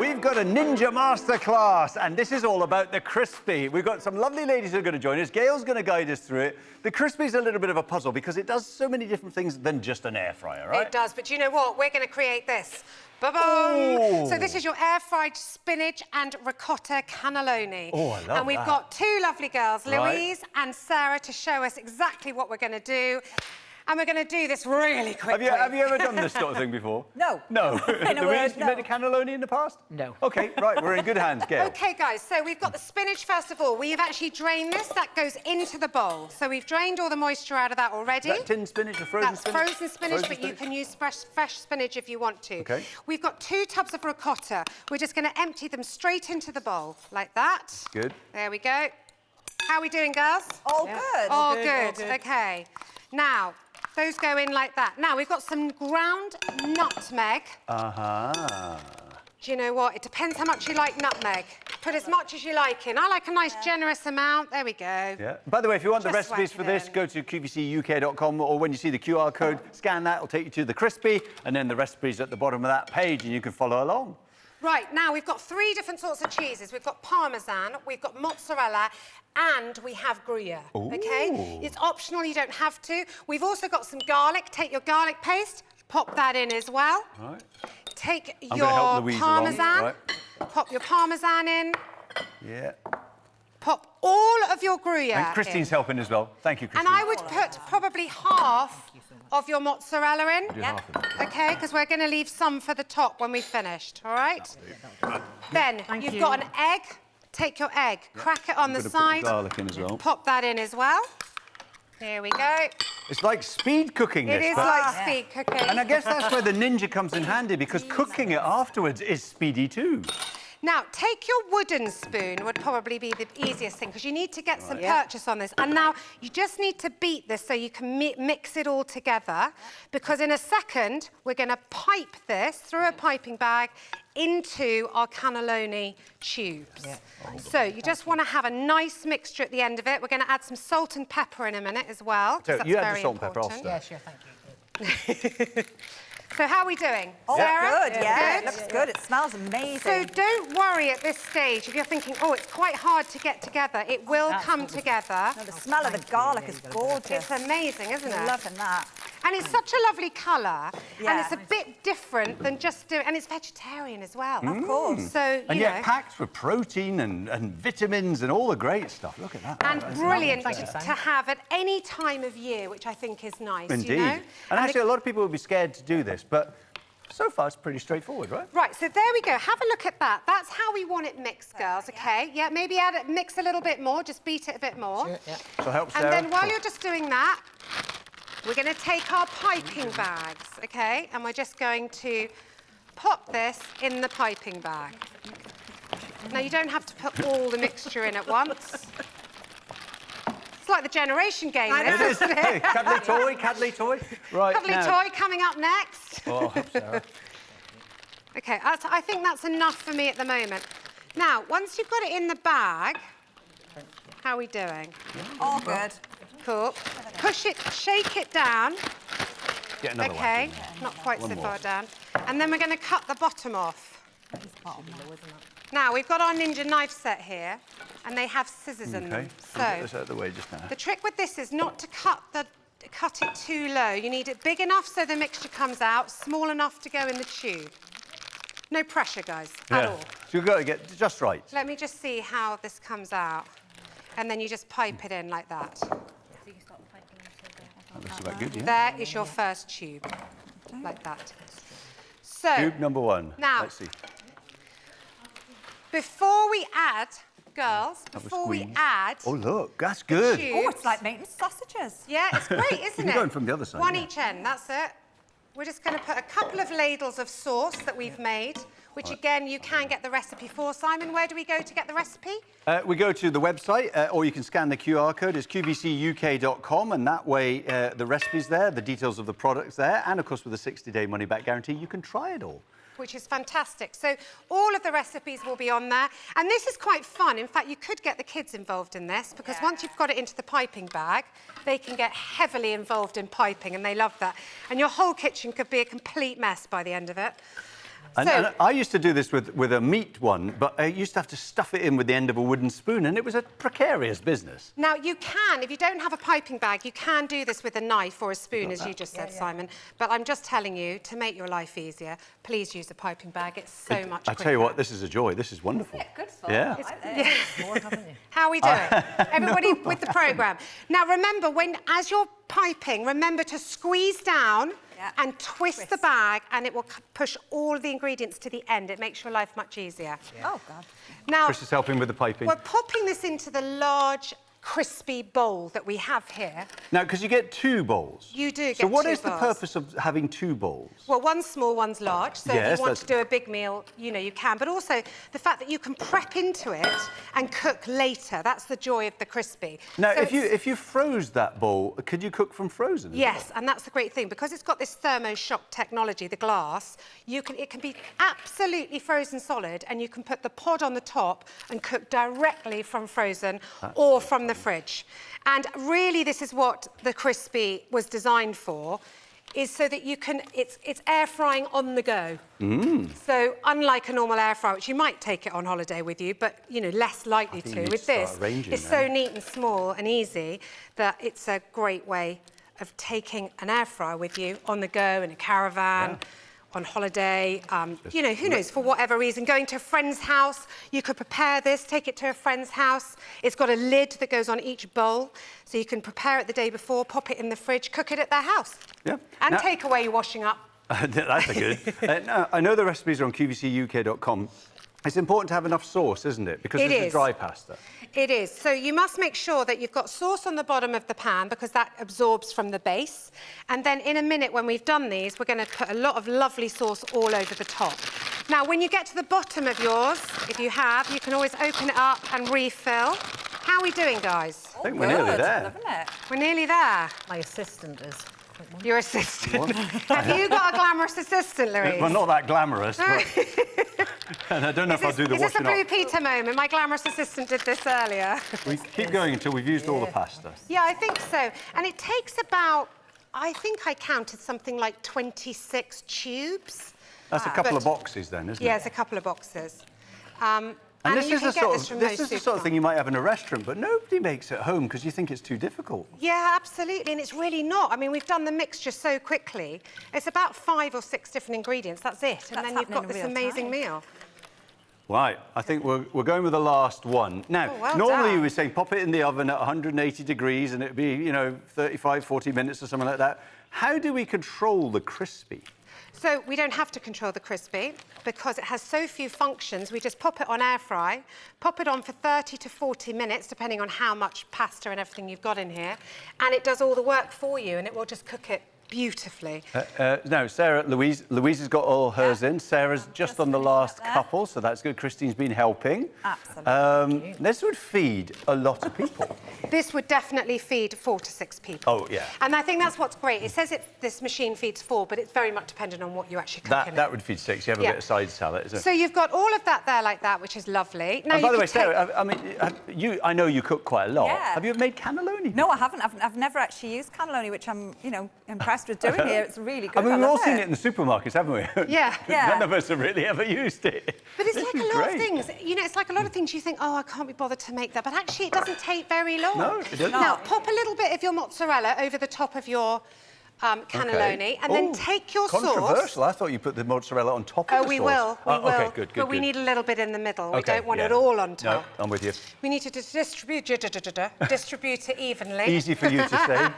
We've got a Ninja Masterclass, and this is all about the crispy. We've got some lovely ladies who are going to join us. Gail's going to guide us through it. The crispy's a little bit of a puzzle because it does so many different things than just an air fryer, right? It does, but do you know what? We're going to create this. Ba-boom! So this is your air-fried spinach and ricotta cannelloni. Oh, I love And we've that. got two lovely girls, Right. Louise and Sarah, to show us exactly what we're going to do. And we're going to do this really quickly. Have you ever done this sort of thing before? No. No. In a Louise, word, you made a cannelloni in the past? No. OK, right, we're in good hands, Gail. OK, guys, so we've got the spinach, first of all. We have actually drained this. That goes into the bowl. So we've drained all the moisture out of that already. Is that tinned spinach or frozen That's spinach? frozen spinach, but you can use fresh spinach if you want to. OK. We've got 2 tubs of ricotta. We're just going to empty them straight into the bowl, like that. Good. There we go. How are we doing, girls? All good. All good. OK. Now, those go in like that. Now, we've got some ground nutmeg. Uh-huh. Do you know what? It depends how much you like nutmeg. Put as much as you like in. I like a nice generous amount. There we go. Yeah. By the way, if you want the Just recipes whack for it this, in. go to QVCUK.com, or when you see the QR code, scan that. It'll take you to the crispy, and then the recipe's at the bottom of that page, and you can follow along. Right, now we've got 3 different sorts of cheeses. We've got Parmesan, we've got mozzarella, and we have Gruyere, OK? It's optional, you don't have to. We've also got some garlic. Take your garlic paste, pop that in as well. Right. Take I'm gonna help Louise along, Parmesan, right. pop your Parmesan in, Yeah. pop all of your Gruyere And Christine's in. helping as well. Thank you, And Christine. I would put probably half of your mozzarella in. Do half of it. OK, because we're going to leave some for the top when we've finished, all right? Then you've got an egg. Take your egg, crack it on the Gonna put the side. garlic in as well. Pop that in as well. Here we go. It's like speed cooking It this. is but- like speed cooking. And I guess that's where the Ninja comes in handy, because cooking it afterwards is speedy too. Now, take your wooden spoon, would probably be the easiest thing, because you need to get some purchase on this. And now, you just need to beat this so you can mix it all together, because in a second, we're going to pipe this through a piping bag into our cannelloni tubes. So you just want to have a nice mixture at the end of it. We're going to add some salt and pepper in a minute as well. So that's you add the very salt and pepper, I'll important. stir. Yeah, sure, thank you. So how are we doing? Oh, Sarah? good, yeah. Good? It looks good. It smells amazing. So don't worry at this stage if you're thinking, oh, it's quite hard to get together. It will come together. No, the smell of the garlic is gorgeous. It's amazing, isn't it? I'm loving that. And it's such a lovely colour. And Yeah. it's a bit different than just doing... And it's vegetarian as well. Of course. So, And you yet know... packed with protein and vitamins and all the great stuff. Look at that. And That's brilliant lovely. to have at any time of year, which I think is nice, Indeed. you know? And actually, a lot of people would be scared to do this, but so far it's pretty straightforward, right? Right, so there we go. Have a look at that. That's how we want it mixed, girls, OK? Yeah, maybe mix a little bit more, just beat it a bit more. Sure, yeah. So help Sarah. And then while you're just doing that, we're going to take our piping bags, OK? And we're just going to pop this in the piping bag. Now, you don't have to put all the mixture in at once. It's like the generation game, It is. isn't it? Cuddly toy. Right, Cuddly now. toy coming up next. Oh, help Sarah. OK, I think that's enough for me at the moment. Now, once you've got it in the bag, how are we doing? All good. Cool. Push it, shake it down. Get another OK, one. not quite One so more. far down. And then we're going to cut the bottom off. Now, we've got our Ninja knife set here, and they have scissors in them. Get this So, out of the way just now. the trick with this is not to cut it too low. You need it big enough so the mixture comes out, small enough to go in the tube. No pressure, guys, at all. So you've got to get just right. Let me just see how this comes out. And then you just pipe it in like that. That's about good, yeah? There is your first tube, like that. So, Tube number 1. Now- Let's see. before we add, girls, Have a before we squeeze. add... Oh, look, that's good. tube- Oh, it's like making sausages. Yeah, it's great, isn't it? You're going from the other side, One yeah. each end, that's it. We're just going to put a couple of ladles of sauce that we've made, which again, you can get the recipe for. Simon, where do we go to get the recipe? We go to the website, or you can scan the QR code. It's QVCUK.com, and that way the recipe's there, the details of the products there, and of course with a 60-day money-back guarantee, you can try it all. Which is fantastic. So all of the recipes will be on there. And this is quite fun. In fact, you could get the kids involved in this, because once you've got it into the piping bag, they can get heavily involved in piping, and they love that. And your whole kitchen could be a complete mess by the end of it. And I used to do this with a meat one, but I used to have to stuff it in with the end of a wooden spoon, and it was a precarious business. Now, you can, if you don't have a piping bag, you can do this with a knife or a spoon, as you just said, Simon. But I'm just telling you, to make your life easier, please use a piping bag. It's so much quicker. I tell you what, this is a joy. This is wonderful. Isn't it? Good fun. Yeah. More, haven't you? How are we doing? Everybody with the programme. Now, remember, as you're piping, remember to squeeze down and twist the bag, and it will push all the ingredients to the end. It makes your life much easier. Oh, God. Now, Chris is helping with the piping. we're popping this into the large, crispy bowl that we have here. Now, because you get 2 bowls. You do get 2 So what bowls. is the purpose of having 2 bowls? Well, one's small, one's large. So Yes, if you want to do a big meal, you know, you can. But also the fact that you can prep into it and cook later. That's the joy of the crispy. Now, So if you froze that bowl, could you cook from frozen? yes, and that's the great thing. Because it's got this thermoshock technology, the glass, it can be absolutely frozen solid, and you can put the pod on the top and cook directly from frozen or from the fridge. And really, this is what the crispy was designed for, is so that you can, it's air frying on the go. So unlike a normal air fryer, which you might take it on holiday with you, but, you know, less likely think you to. need With to start this, arranging it's now. so neat and small and easy that it's a great way of taking an air fryer with you on the go in a caravan, on holiday, you know, who knows, for whatever reason. Going to a friend's house, you could prepare this, take it to a friend's house. It's got a lid that goes on each bowl, so you can prepare it the day before, pop it in the fridge, cook it at their house. Yeah. And Now- take away your washing up. That's a good. Now, I know the recipes are on QVCUK.com. It's important to have enough sauce, isn't it? Because It this is is. dry pasta. It is. So you must make sure that you've got sauce on the bottom of the pan, because that absorbs from the base. And then in a minute, when we've done these, we're going to put a lot of lovely sauce all over the top. Now, when you get to the bottom of yours, if you have, you can always open it up and refill. How are we doing, guys? I think we're nearly there. Loving it. We're nearly there. My assistant is. Your assistant. Have you got a glamorous assistant, Louise? Well, not that glamorous, but... and I don't know if I'll do the Is this a washing Blue up. Peter moment? My glamorous assistant did this earlier. We keep going until we've used all the pasta. Yeah, I think so. And it takes about, I think I counted something like 26 tubes. That's a couple of boxes then, isn't Yeah, it? it's a couple of boxes. And you can get this from this most is the sort of thing you might have in a restaurant, but nobody makes at home because you think it's too difficult. Yeah, absolutely, and it's really not. I mean, we've done the mixture so quickly. It's about 5 or 6 different ingredients, that's it. And That's then you've got happening this in real amazing time. meal. Right, I think we're going with the last one. Now, Oh, well normally done. you would say pop it in the oven at 180 degrees and it'd be, you know, 35, 40 minutes or something like that. How do we control the crispy? So we don't have to control the crispy because it has so few functions. We just pop it on air fry, pop it on for 30 to 40 minutes, depending on how much pasta and everything you've got in here. And it does all the work for you, and it will just cook it beautifully. Now, Sarah, Louise has got all hers in. Sarah's just on the finished last up there. couple, so that's good. Christine's been helping. Absolutely. This would feed a lot of people. This would definitely feed 4 to 6 people. Oh, yeah. And I think that's what's great. It says this machine feeds 4, but it's very much dependent on what you actually cook in That it. would feed 6. You have a Yeah. bit of side salad, isn't it? So you've got all of that there like that, which is lovely. Now, And by you the way, could take- Sarah, I mean, I know you cook quite a lot. Yeah. Have you ever made cannelloni? No, I haven't. I've never actually used cannelloni, which I'm, you know, impressed with doing here. It's really good. I mean, we've love all seen it in the supermarkets, haven't we? Yeah. Yeah. None of us have really ever used it. But it's This like is a lot great. of things. You know, it's like a lot of things you think, oh, I can't be bothered to make that. But actually, it doesn't take very long. No, it doesn't. Now, pop a little bit of your mozzarella over the top of your cannelloni, Okay. and then Oh, take your sauce. Controversial. I thought you put the mozzarella on top of Oh, the we sauce. will. We Oh, will. Okay, good. But we need a little bit in the middle. We Okay, don't want yeah. it all on top. No, I'm with you. We need to distribute it evenly. Easy for you to say.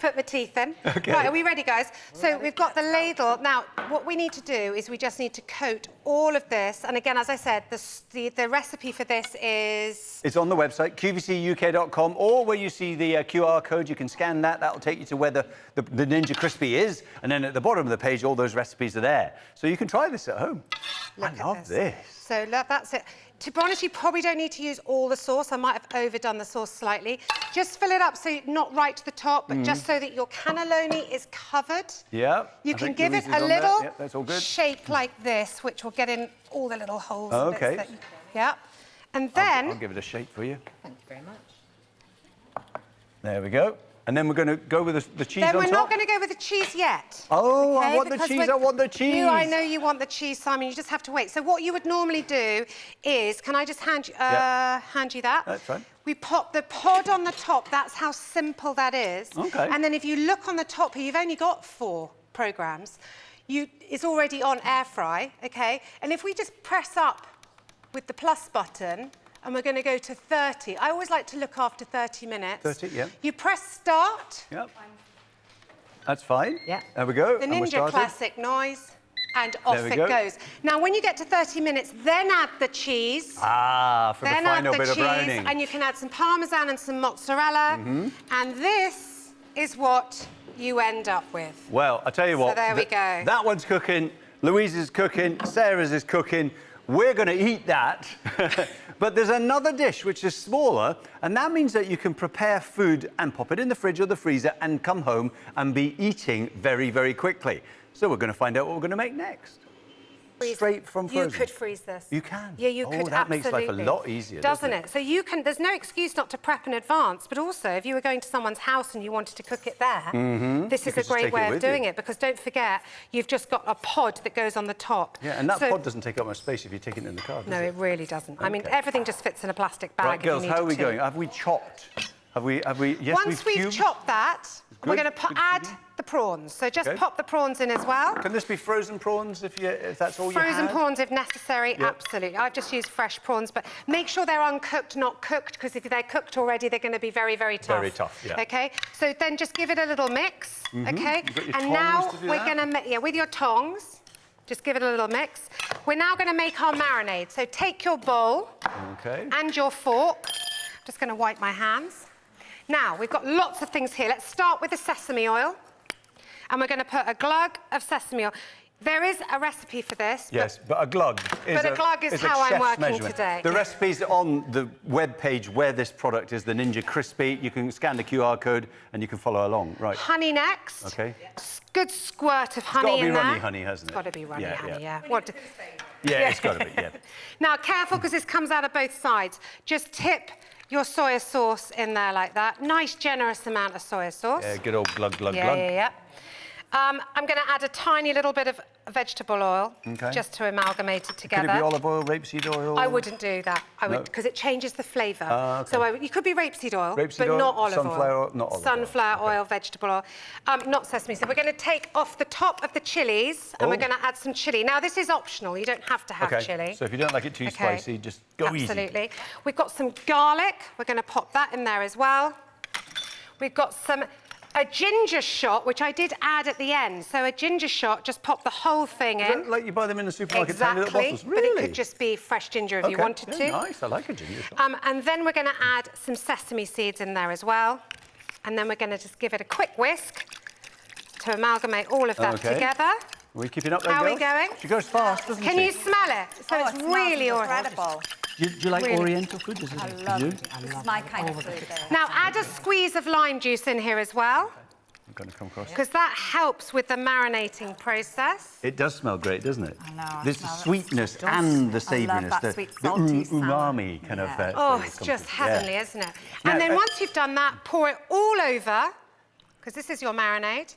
Put my teeth in. Okay. Right, are we ready, guys? So we've got the ladle. Now, what we need to do is we just need to coat all of this. And again, as I said, the recipe for this is... It's on the website, QVCUK.com, or where you see the QR code, you can scan that. That'll take you to where the Ninja CRISPi is. And then at the bottom of the page, all those recipes are there. So you can try this at home. Look I at love this. So that's it. To be honest, you probably don't need to use all the sauce. I might have overdone the sauce slightly. Just fill it up so not right to the top, but just so that your cannelloni is covered. Yeah. You I can think give Louise it is a on there. little Yep, that's all good. shape like this, which will get in all the little holes. Oh, and bits okay. that yeah. And I'll then... give it a shape for you. Thank you very much. There we go. And then we're going to go with the cheese Then on we're top? not going to go with the cheese yet. Oh, I okay? want the Because cheese, I want the cheese. I know you want the cheese, Simon. You just have to wait. So what you would normally do is, can I just hand you that? That's fine. We pop the pod on the top. That's how simple that is. Okay. And then if you look on the top here, you've only got 4 programs. It's already on air fry, okay? And if we just press up with the plus button, and we're going to go to 30. I always like to look after 30 minutes. 30, yeah. You press start. Yep. That's fine. Yeah. There we go. The and we're Ninja started. classic noise, and off There we it go. goes. Now, when you get to 30 minutes, then add the cheese. Ah, for Then the add final the bit cheese, of browning. and you can add some Parmesan and some mozzarella. And this is what you end up with. Well, I tell you what. there we go. That one's cooking. Louise is cooking. Sarah's is cooking. We're going to eat that. But there's another dish which is smaller, and that means that you can prepare food and pop it in the fridge or the freezer and come home and be eating very, very quickly. So we're going to find out what we're going to make next. Straight from frozen. You could freeze this. You can? Yeah, you could, that makes life a absolutely. lot easier, doesn't it? So you can, there's no excuse not to prep in advance, but also if you were going to someone's house and you wanted to cook it there, this is could a just great take it way of with doing you. it, because don't forget, you've just got a pod that goes on the top. Yeah, and that So- pod doesn't take up much space if you take it in the car, does No, it really doesn't. I mean, Okay. everything just fits in a plastic bag. Right, if you girls, need how are it we to. going? Have we chopped? Have we? Yes, Once we've cubed? chopped that, we're Good, going to good add cubing. the prawns. So just Okay. pop the prawns in as well. Can this be frozen prawns if that's all you Frozen had? prawns if necessary, Yep. absolutely. I've just used fresh prawns, but make sure they're uncooked, not cooked, because if they're cooked already, they're going to be very, very tough. Very tough, yeah. Okay, so then just give it a little mix, okay? You've got your And now tongs to do we're that? going to, with your tongs, just give it a little mix. We're now going to make our marinade. So take your bowl Okay. and your fork. I'm just going to wipe my hands. Now, we've got lots of things here. Let's start with the sesame oil. And we're going to put a glug of sesame oil. There is a recipe for this. Yes, but a glug is But a glug is a how I'm chef's working measurement. today. The recipe's on the web page where this product is, the Ninja CRISPi. You can scan the QR code and you can follow along. Right. Honey next. Okay. Good squirt of It's honey got to be in runny there. honey, hasn't it? It's got to be runny honey, yeah. Yeah, it's got to be, yeah. Now, careful, because this comes out of both sides. Just tip your soy sauce in there like that. Nice, generous amount of soy sauce. Yeah, good old glug, glug, Yeah, glug. yeah, yeah. I'm going to add a tiny little bit of vegetable oil, Okay. just to amalgamate it together. Could it be olive oil, rapeseed oil? I wouldn't do that. I would, No? because it changes the flavour. Okay. So you could be rapeseed oil, Rapeseed but oil, not olive sunflower oil. oil, not olive oil. Sunflower Okay. oil, vegetable oil, not sesame. So we're going to take off the top of the chilies, and we're Oh. going to add some chili. Now, this is optional. You don't have to have Okay, chili. so if you don't like it too Okay. spicy, just go easy. Absolutely. We've got some garlic. We're going to pop that in there as well. We've got a ginger shot, which I did add at the end. So a ginger shot, just pop the whole thing Is in. that like you buy them in the supermarket, tiny little Exactly, bottles? but Really? it could just be fresh ginger if you Okay, wanted yeah, to. Nice, I like a ginger shot. And then we're going to add some sesame seeds in there as well. And then we're going to just give it a quick whisk to amalgamate all of that Okay. together. Are we keeping up there, How are we girls? going? She goes fast, doesn't she? Can you smell it? So Oh, it's it smells really incredible. Do you like Really? Oriental food? Is it? I love you? it. This is my kind of food. Now add a squeeze of lime juice in here as well, I'm going to come across. because that helps with the marinating process. It does smell great, doesn't it? I know, I There's the smell it. sweetness It does. and the I love savouriness, that the, sweet, the salty, sour. umami kind of. Yeah. Oh, flavour it's comes just through. Yeah. heavenly, isn't it? Now, And then once you've done that, pour it all over, because this is your marinade.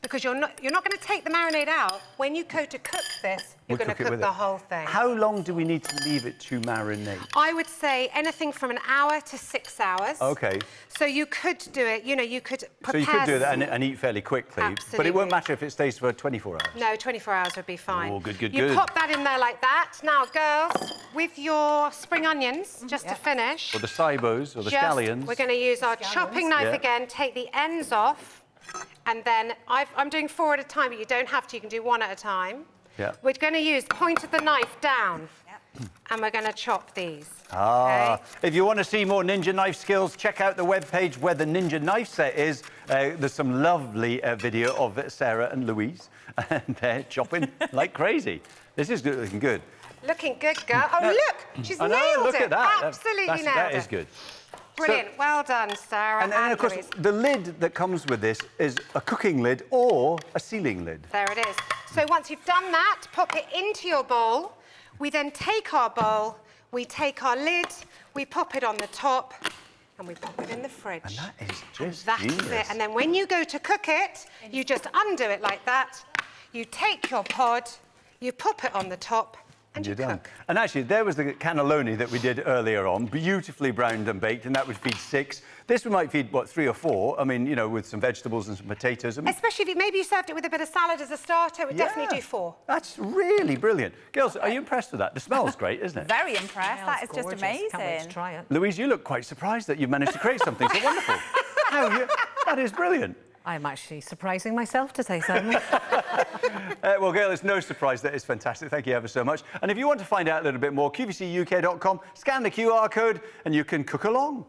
Because you're not going to take the marinade out. When you go to cook this, you're We'll going to it cook with the it. whole thing. How long do we need to leave it to marinate? I would say anything from an hour to 6 hours. Okay. So you could do it, you could prepare... So you could do that and eat fairly quickly. But it Absolutely. won't matter if it stays for 24 hours. No, 24 hours would be fine. Oh, good, good, you good. pop that in there like that. Now, girls, with your spring onions, just to finish... Or the cybos or the just- scallions. We're going to use our chopping knife Yeah. again, take the ends off, and then I'm doing 4 at a time, but you don't have to. You can do 1 at a time. Yeah. We're going to use point of the knife down, and we're going to chop these. Ah, okay? if you want to see more Ninja knife skills, check out the webpage where the Ninja knife set is. There's some lovely video of Sarah and Louise, and they're chopping like crazy. This is good, looking good. Looking good, girl. Oh, look, she's I know, nailed look it. at that. Absolutely nailed That it. is good. Brilliant. Well done, Sarah And of course, Louise. the lid that comes with this is a cooking lid or a sealing lid. There it is. So once you've done that, pop it into your bowl. We then take our bowl, we take our lid, we pop it on the top, and we pop it in the fridge. And that is just That's genius. it. And then when you go to cook it, you just undo it like that. You take your pod, you pop it on the top, and you You're done. cook. And actually, there was the cannelloni that we did earlier on, beautifully browned and baked, and that would feed 6. This we might feed, what, 3 or 4? I mean, you know, with some vegetables and some potatoes. I mean, Especially if maybe you served it with a bit of salad as a starter, it would definitely do 4. That's really brilliant. Girls, are you impressed with that? The smell's great, isn't it? Very impressed. That is Smells just gorgeous. Can't wait amazing. to try it. Louise, you look quite surprised that you've managed to create something so wonderful. How have you? That is brilliant. I'm actually surprising myself to say something. Well, Gail, it's no surprise that it's fantastic. Thank you ever so much. And if you want to find out a little bit more, QVCUK.com, scan the QR code and you can cook along.